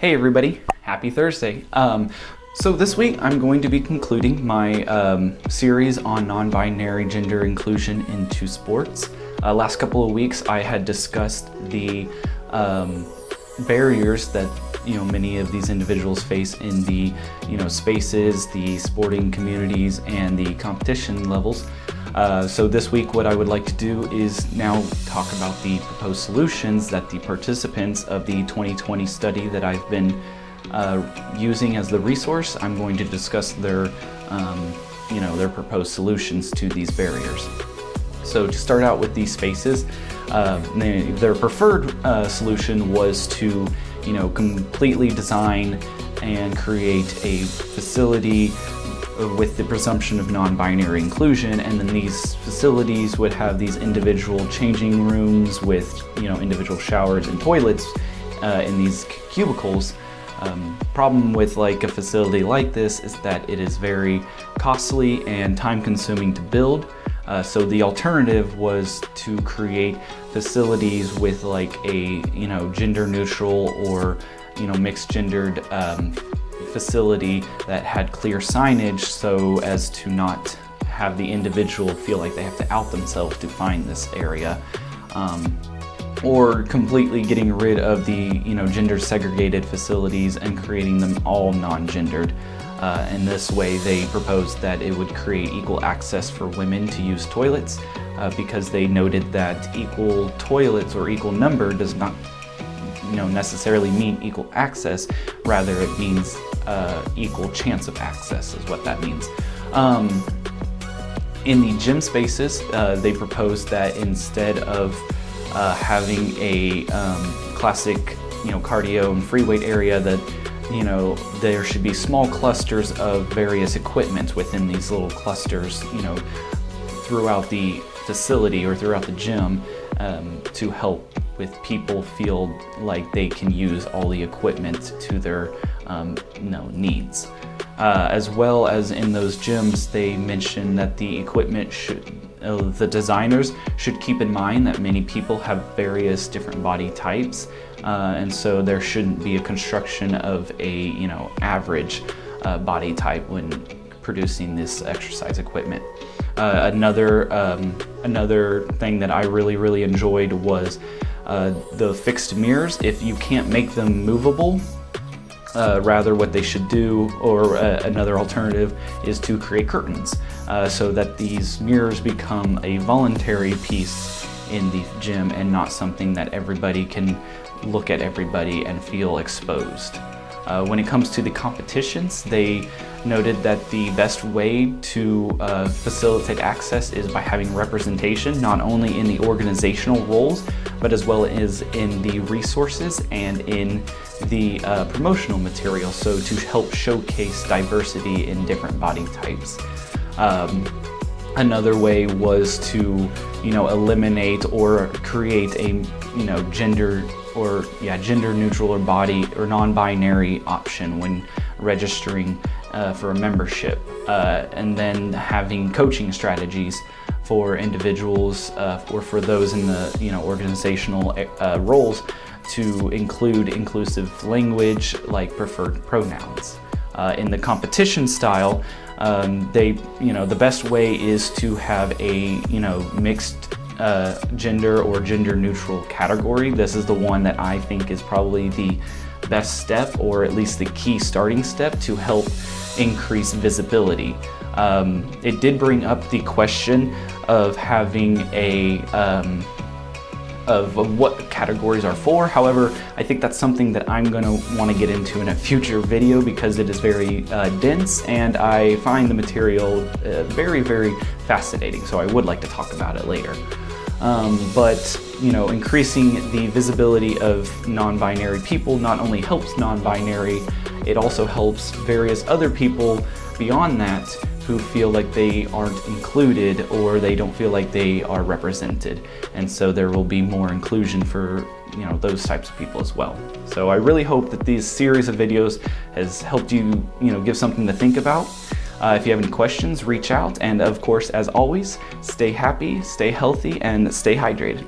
Hey everybody, happy Thursday. So this week I'm going to be concluding my series on non-binary gender inclusion into sports. Last couple of weeks I had discussed the barriers that many of these individuals face in the spaces, the sporting communities, and the competition levels. So this week what I would like to do is now talk about the proposed solutions that the participants of the 2020 study that I've been using as the resource. I'm going to discuss their their proposed solutions to these barriers. So to start out with these spaces, their preferred solution was to completely design and create a facility with the presumption of non-binary inclusion, and then these facilities would have these individual changing rooms with individual showers and toilets in these cubicles. Problem with a facility like this is that it is very costly and time-consuming to build. So the alternative was to create facilities with a gender-neutral or mixed-gendered facility that had clear signage, so as to not have the individual feel like they have to out themselves to find this area, or completely getting rid of the gender segregated facilities and creating them all non-gendered. In this way they proposed that it would create equal access for women to use toilets, because they noted that equal toilets or equal number does not necessarily mean equal access. Rather, it means equal chance of access is what that means. In the gym spaces, they proposed that instead of having a classic cardio and free weight area, that there should be small clusters of various equipment within these little clusters throughout the facility or throughout the gym, to help with people feel like they can use all the equipment to their needs. As well as in those gyms, they mentioned that the equipment the designers should keep in mind that many people have various different body types, and so there shouldn't be a construction of a average body type when producing this exercise equipment. Another thing that I really enjoyed was the fixed mirrors. If you can't make them movable, rather what they should do, or another alternative, is to create curtains, so that these mirrors become a voluntary piece in the gym and not something that everybody can look at everybody and feel exposed. When it comes to the competitions, they noted that the best way to facilitate access is by having representation, not only in the organizational roles, but as well as in the resources and in the promotional material, so to help showcase diversity in different body types. Another way was to eliminate or create a gender neutral or body or non-binary option when registering for a membership, and then having coaching strategies for individuals or for those in the organizational roles to include inclusive language like preferred pronouns. In the competition style, the best way is to have a mixed gender or gender neutral category. This is the one that I think is probably the best step, or at least the key starting step, to help increase visibility. It did bring up the question of having of what categories are for. However, I think that's something that I'm going to want to get into in a future video, because it is very dense and I find the material very fascinating, so I would like to talk about it later. But increasing the visibility of non-binary people not only helps non-binary, it also helps various other people beyond that who feel like they aren't included, or they don't feel like they are represented. And so there will be more inclusion for those types of people as well. So I really hope that this series of videos has helped you give something to think about. If you have any questions, reach out, and of course, as always, stay happy, stay healthy, and stay hydrated.